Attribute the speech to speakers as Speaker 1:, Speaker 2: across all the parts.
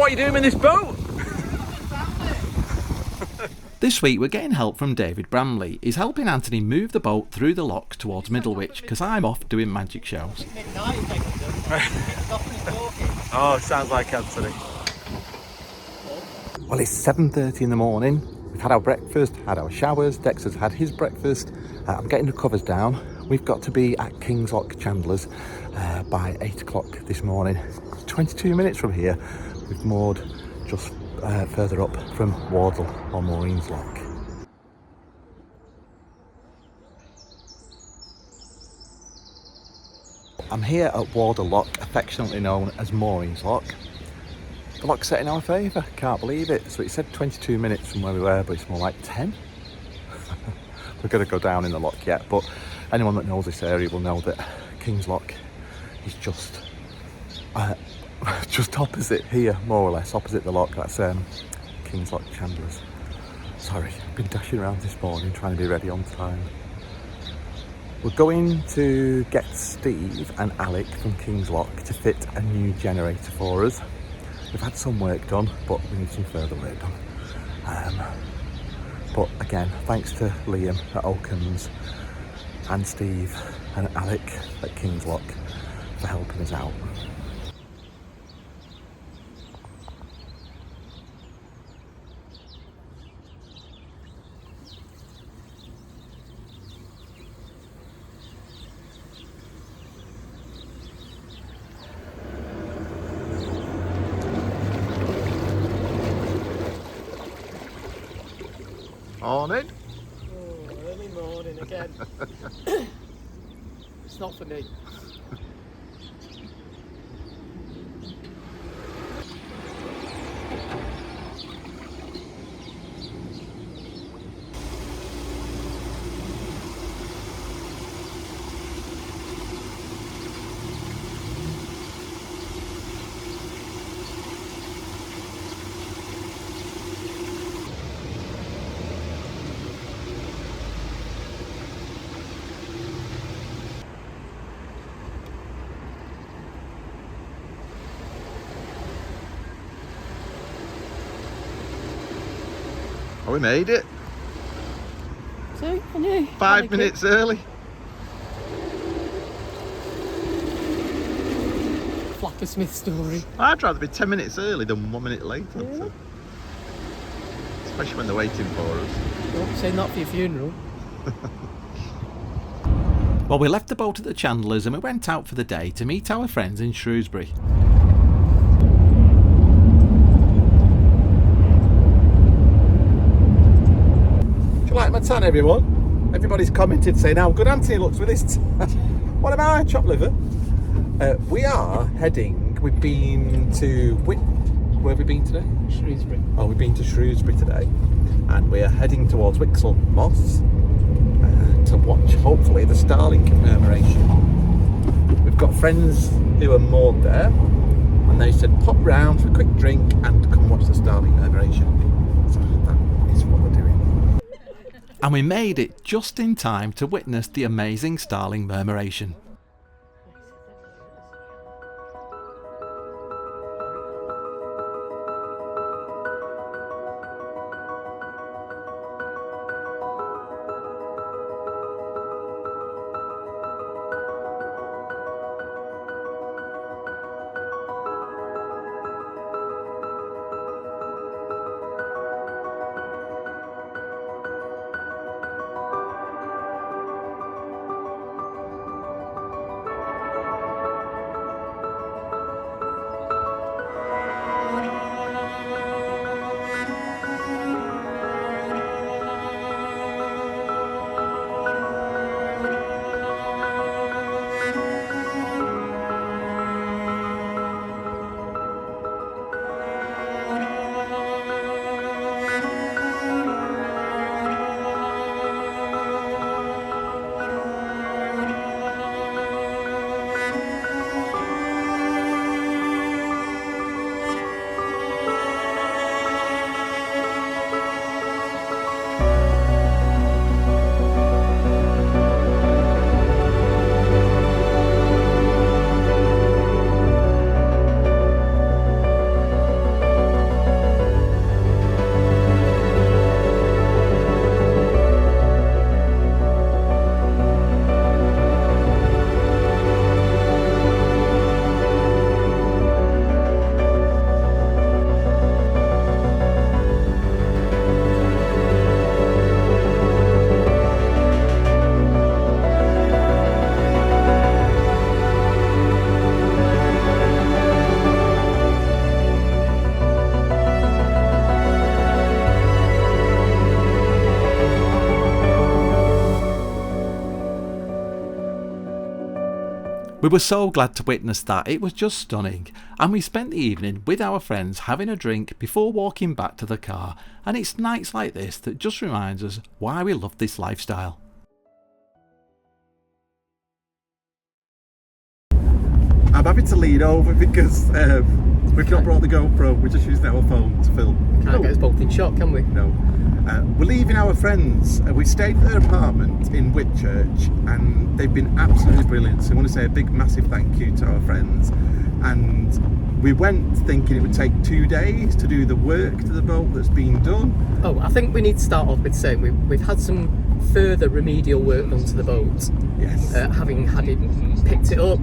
Speaker 1: what are you doing in this boat?
Speaker 2: This week we're getting help from David Bramley. He's helping Anthony move the boat through the lock towards Middlewich because I'm off doing magic shows.
Speaker 1: Oh, sounds like Anthony.
Speaker 2: Well, it's 7:30 in the morning. We've had our breakfast, had our showers. Dexter's had his breakfast. I'm getting the covers down. We've got to be at King's Lock Chandler's by 8 o'clock this morning. 22 minutes from here. We've moored just further up from Wardle or Maureen's Lock. I'm here at Wardle Lock, affectionately known as Maureen's Lock. The lock's set in our favour, can't believe it. So it said 22 minutes from where we were, but it's more like 10. We're going to go down in the lock yet, but anyone that knows this area will know that King's Lock is just opposite here, more or less, opposite the lock. That's King's Lock Chandler's. Sorry, I've been dashing around this morning trying to be ready on time. We're going to get Steve and Alec from King's Lock to fit a new generator for us. We've had some work done, but we need some further work done. But again, thanks to Liam at Oakums and Steve and Alec at King's Lock for helping us out. Morning.
Speaker 3: Oh, early morning again. It's not for me.
Speaker 2: Oh, we made it.
Speaker 3: See, I knew.
Speaker 2: 5 minutes early.
Speaker 3: Flacker Smith story.
Speaker 2: I'd rather be 10 minutes early than 1 minute later.
Speaker 3: Yeah.
Speaker 2: So. Especially when they're waiting for us.
Speaker 3: Don't say not for your funeral.
Speaker 2: Well, we left the boat at the Chandlers and we went out for the day to meet our friends in Shrewsbury. Like my tan, everyone. Everybody's commented saying how good Anthony looks with this. What about our chopped liver? We are heading. We've been to where have we been today?
Speaker 3: Shrewsbury.
Speaker 2: Oh, we've been to Shrewsbury today, and we are heading towards Wixle Moss to watch, hopefully, the starling murmuration. We've got friends who are moored there, and they said pop round for a quick drink and come watch the starling murmuration. So that is what we're doing. And we made it just in time to witness the amazing starling murmuration. We were so glad to witness that, it was just stunning, and we spent the evening with our friends having a drink before walking back to the car, and it's nights like this that just reminds us why we love this lifestyle. I'm happy to lean over because we've not brought the GoPro, we're just using our phone to film.
Speaker 3: Can't get us both in shot, can we?
Speaker 2: No. We're leaving our friends. We stayed at their apartment in Whitchurch and they've been absolutely brilliant. So I want to say a big massive thank you to our friends. And we went thinking it would take 2 days to do the work to the boat that's been done.
Speaker 3: Oh, I think we need to start off with saying we've had some further remedial work done to the boat.
Speaker 2: Yes.
Speaker 3: Having had it picked it up,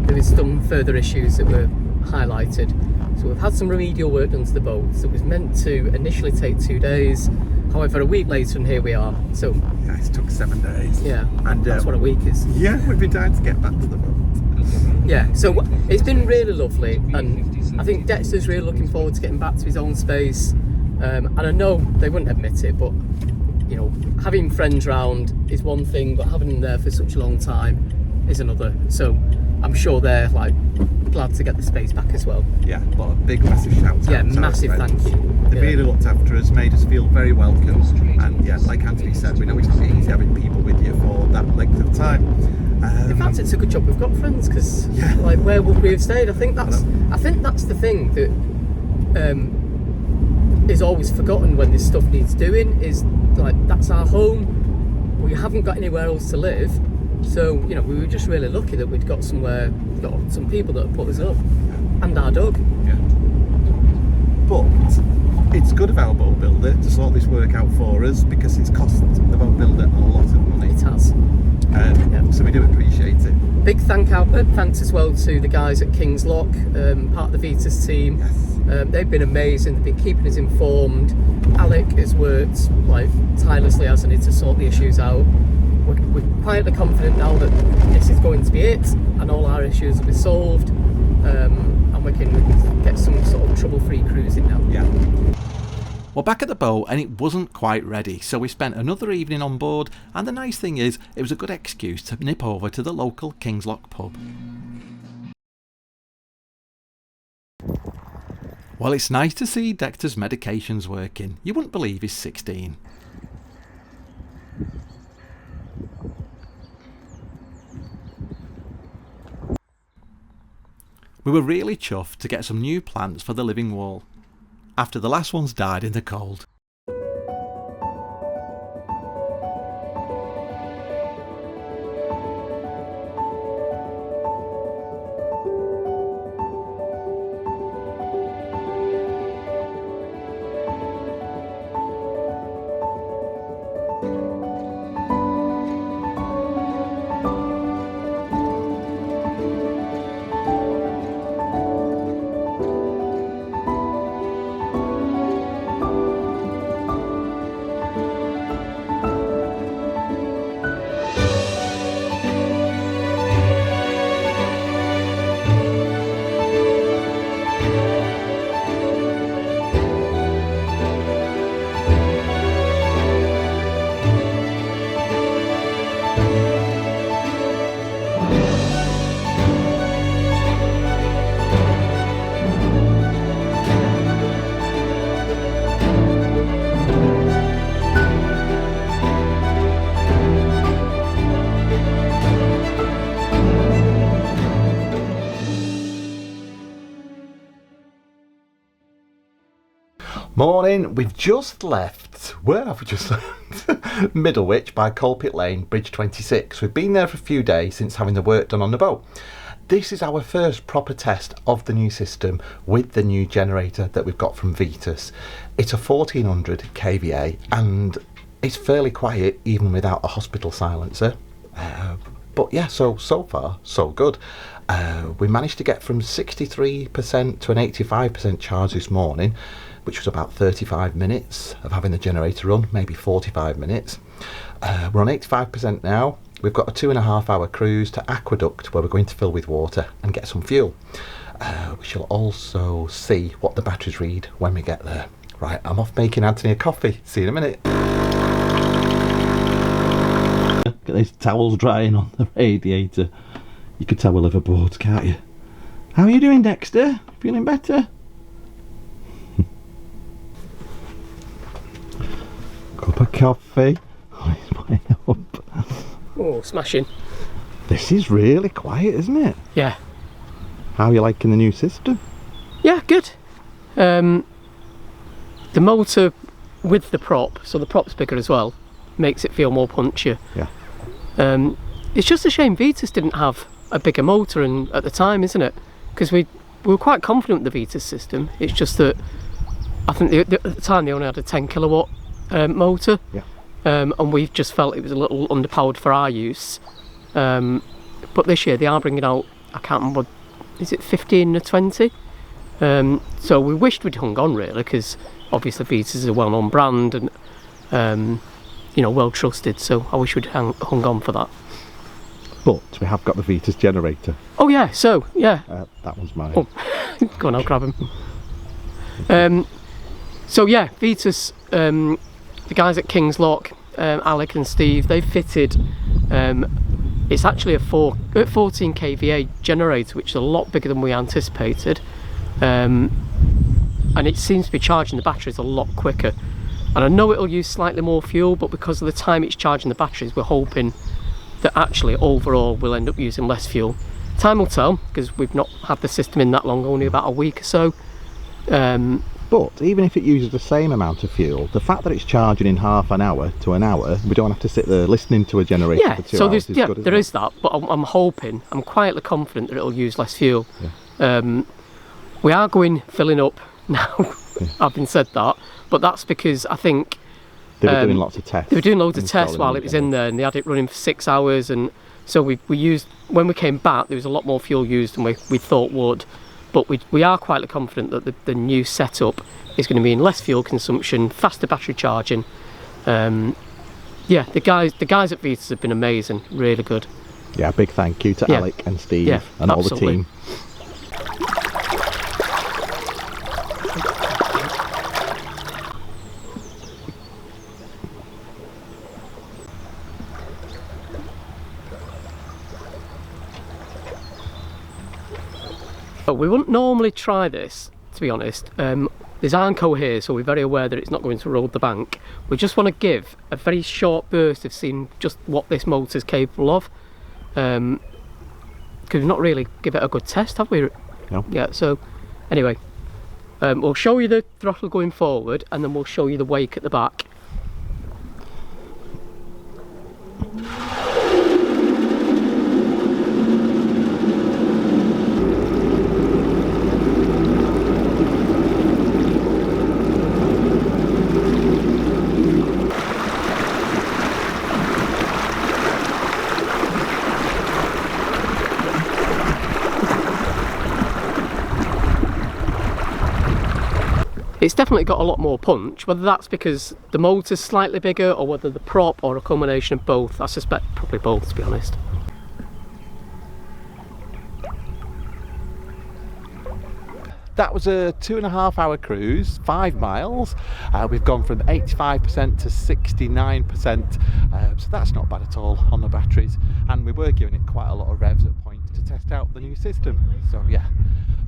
Speaker 3: there was some further issues that were highlighted. So we've had some remedial work done to the boat that was meant to initially take 2 days. However, a week later and here we are. So
Speaker 2: yeah, it took 7 days.
Speaker 3: Yeah,
Speaker 2: and
Speaker 3: that's what a week is.
Speaker 2: Yeah, we've been dying to get back to the boat.
Speaker 3: Yeah, so it's been really lovely, and I think Dexter's really looking forward to getting back to his own space. And I know they wouldn't admit it, but you know, having friends round is one thing, but having them there for such a long time is another. So I'm sure they're like glad to get the space back as well.
Speaker 2: Yeah, well, a big massive shout out.
Speaker 3: Yeah,
Speaker 2: to
Speaker 3: massive
Speaker 2: our friends.
Speaker 3: thank you.
Speaker 2: They
Speaker 3: Yeah.
Speaker 2: really looked after us, made us feel very welcome, and yeah, like Anthony said, we know it's not easy having people with you for that length of time.
Speaker 3: In fact, it's a good job we've got friends, because
Speaker 2: Yeah.
Speaker 3: like, where would we have stayed? I think that's the thing that is always forgotten when this stuff needs doing. Is like, that's our home. We haven't got anywhere else to live, so you know, we were just really lucky that we'd got somewhere, got some people that put us up, and our dog.
Speaker 2: Yeah. But it's good of our boat builder to sort this work out for us, because it's cost the boat builder a lot of money.
Speaker 3: It has. Yeah.
Speaker 2: So we do appreciate it.
Speaker 3: Big thanks as well to the guys at King's Lock, part of the Vetus team.
Speaker 2: Yes.
Speaker 3: They've been amazing. They've been keeping us informed. Alec has worked like tirelessly, hasn't he, to sort the issues out. We're quietly confident now that this is going to be it, and all our issues will be solved, and we can get some sort of trouble-free cruising now.
Speaker 2: Yeah.
Speaker 1: We're back at the boat and it wasn't quite ready, so we spent another evening on board, and the nice thing is it was a good excuse to nip over to the local Loock Pub. Well, it's nice to see Dexter's medications working. You wouldn't believe he's 16. We were really chuffed to get some new plants for the living wall, after the last ones died in the cold.
Speaker 2: Morning, we've just left, where have we just left? Middlewich by Colpit Lane, Bridge 26. We've been there for a few days since having the work done on the boat. This is our first proper test of the new system with the new generator that we've got from Vetus. It's a 1400 kVA and it's fairly quiet even without a hospital silencer. But yeah, so far so good. We managed to get from 63% to an 85% charge this morning, which was about 35 minutes of having the generator run, maybe 45 minutes. We're on 85% now. We've got a 2.5 hour cruise to Aqueduct where we're going to fill with water and get some fuel. We shall also see what the batteries read when we get there. Right, I'm off making Anthony a coffee. See you in a minute.
Speaker 1: Look at these towels drying on the radiator. You could tell we live aboard, can't you? How are you doing, Dexter? Feeling better? Cup of coffee. Oh, it's way up.
Speaker 3: Oh, smashing.
Speaker 1: This is really quiet, isn't it?
Speaker 3: Yeah.
Speaker 1: How are you liking the new system?
Speaker 3: Yeah, good. The motor with the prop, so the prop's bigger as well, makes it feel more punchier.
Speaker 1: Yeah.
Speaker 3: It's just a shame Vetus didn't have a bigger motor at the time, isn't it? Because we were quite confident with the Vetus system. It's just that I think at the time they only had a 10 kilowatt motor.
Speaker 1: Yeah.
Speaker 3: And we just felt it was a little underpowered for our use. But this year they are bringing out, I can't remember, is it 15 or 20? So we wished we'd hung on really, because obviously Vetus is a well-known brand and you know, well trusted, so I wish we'd hung on for that.
Speaker 1: But we have got the Vetus Generator.
Speaker 3: Oh yeah, so yeah.
Speaker 1: That one's mine.
Speaker 3: Oh. Go on, I'll grab him. So yeah, Vetus, the guys at King's Lock, Alec and Steve, they've fitted, it's actually a 14 kVA generator, which is a lot bigger than we anticipated. And it seems to be charging the batteries a lot quicker. And I know it'll use slightly more fuel, but because of the time it's charging the batteries, we're hoping that actually overall we'll end up using less fuel. Time will tell, because we've not had the system in that long, only about a week or so.
Speaker 1: But even if it uses the same amount of fuel, the fact that it's charging in half an hour to an hour, we don't have to sit there listening to a generator for 2 hours.
Speaker 3: Yeah, there is that, but I'm hoping, I'm quietly confident that it'll use less fuel. Yeah. We are filling up now, having said that, but that's because I think
Speaker 1: they were doing lots of tests.
Speaker 3: They were doing loads of tests while it was in there, and they had it running for 6 hours, and so we used, when we came back, there was a lot more fuel used than we thought would. But we are quietly confident that the new setup is going to mean less fuel consumption, faster battery charging. Yeah, the guys at Vetus have been amazing, really good.
Speaker 1: Yeah, big thank you to Alec and Steve and all the team.
Speaker 3: But we wouldn't normally try this, to be honest. There's Arnco here, so we're very aware that it's not going to roll the bank. We just want to give a very short burst of seeing just what this motor's capable of. Because we've not really given it a good test, have we?
Speaker 1: No.
Speaker 3: Yeah, so anyway, we'll show you the throttle going forward, and then we'll show you the wake at the back. It's definitely got a lot more punch, whether that's because the motor's slightly bigger or whether the prop or a combination of both. I suspect probably both, to be honest.
Speaker 1: That was a 2.5 hour cruise, 5 miles. We've gone from 85% to 69%, so that's not bad at all on the batteries. And we were giving it quite a lot of revs at points to test out the new system. So yeah,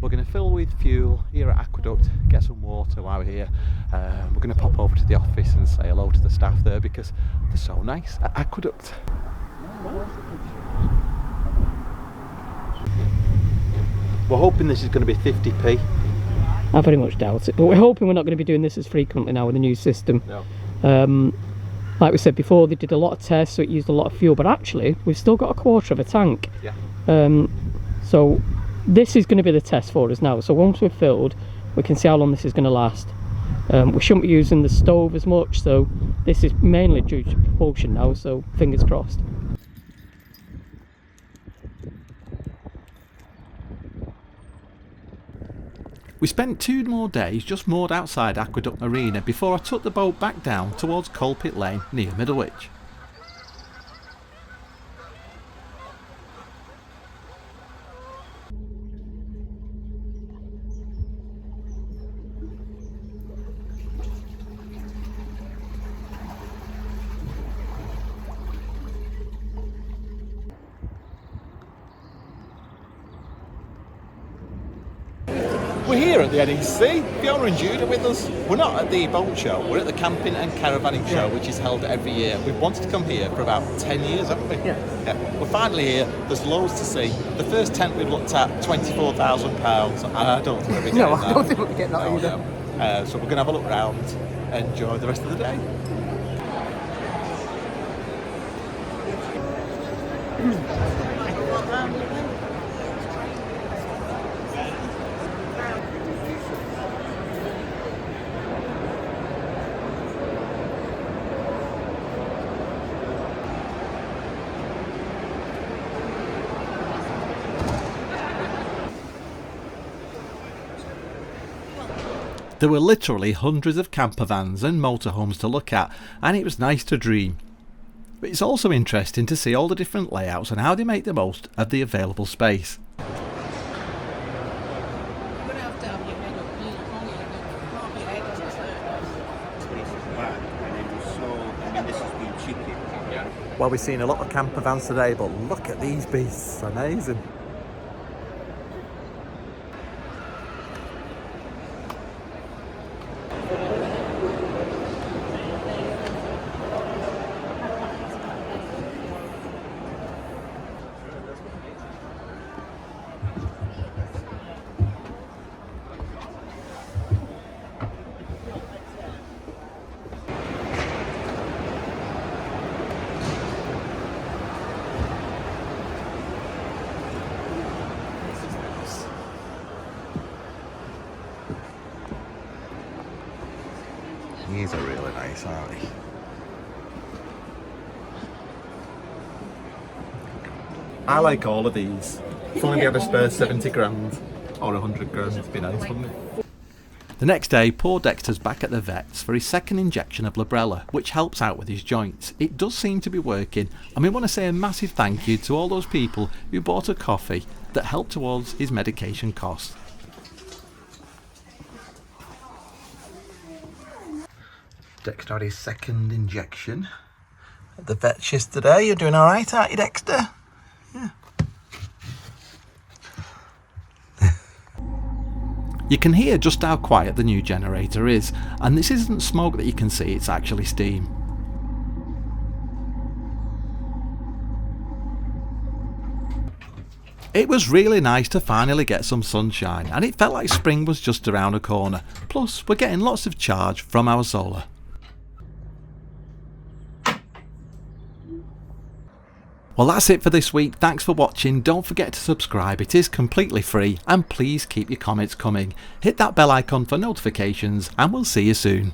Speaker 1: we're going to fill with fuel here at Aqueduct, get some water while we're here. We're going to pop over to the office and say hello to the staff there because they're so nice at Aqueduct. We're hoping this is going to be 50p.
Speaker 3: I very much doubt it, but we're hoping we're not going to be doing this as frequently now with the new system. No. Like we said before, they did a lot of tests, so it used a lot of fuel, but actually we've still got a quarter of a tank.
Speaker 1: Yeah.
Speaker 3: So this is going to be the test for us now. So once we've filled, we can see how long this is going to last. We shouldn't be using the stove as much, so this is mainly due to propulsion now, so fingers crossed.
Speaker 1: We spent 2 more days just moored outside Aqueduct Marina before I took the boat back down towards Colpit Lane near Middlewich. We're here at the NEC. Fiona and Jude are with us. We're not at the boat show, we're at the camping and caravanning show, which is held every year. We've wanted to come here for about 10 years, haven't we?
Speaker 3: Yeah.
Speaker 1: We're finally here. There's loads to see. The first tent we've looked at, £24,000. I don't think we'll be getting
Speaker 3: No,
Speaker 1: that.
Speaker 3: I don't think we'll be getting that either.
Speaker 1: No. So we're going to have a look around, enjoy the rest of the day. There were literally hundreds of camper vans and motorhomes to look at, and it was nice to dream. But it's also interesting to see all the different layouts and how they make the most of the available space.
Speaker 2: Well, we've seen a lot of camper vans today, but look at these beasts, amazing. These are really nice, aren't they?
Speaker 1: I like all of these. If only we had a spare 70 grand or 100 grand, it'd be nice, wouldn't it? The next day, poor Dexter's back at the vet's for his second injection of Librela, which helps out with his joints. It does seem to be working, and we want to say a massive thank you to all those people who bought a coffee that helped towards his medication costs.
Speaker 2: Dexter had his second injection at the vet's yesterday. You're doing alright, aren't you, Dexter? Yeah.
Speaker 1: You can hear just how quiet the new generator is, and this isn't smoke that you can see, it's actually steam. It was really nice to finally get some sunshine, and it felt like spring was just around the corner. Plus, we're getting lots of charge from our solar. Well, that's it for this week. Thanks for watching. Don't forget to subscribe. It is completely free, and please keep your comments coming. Hit that bell icon for notifications, and we'll see you soon.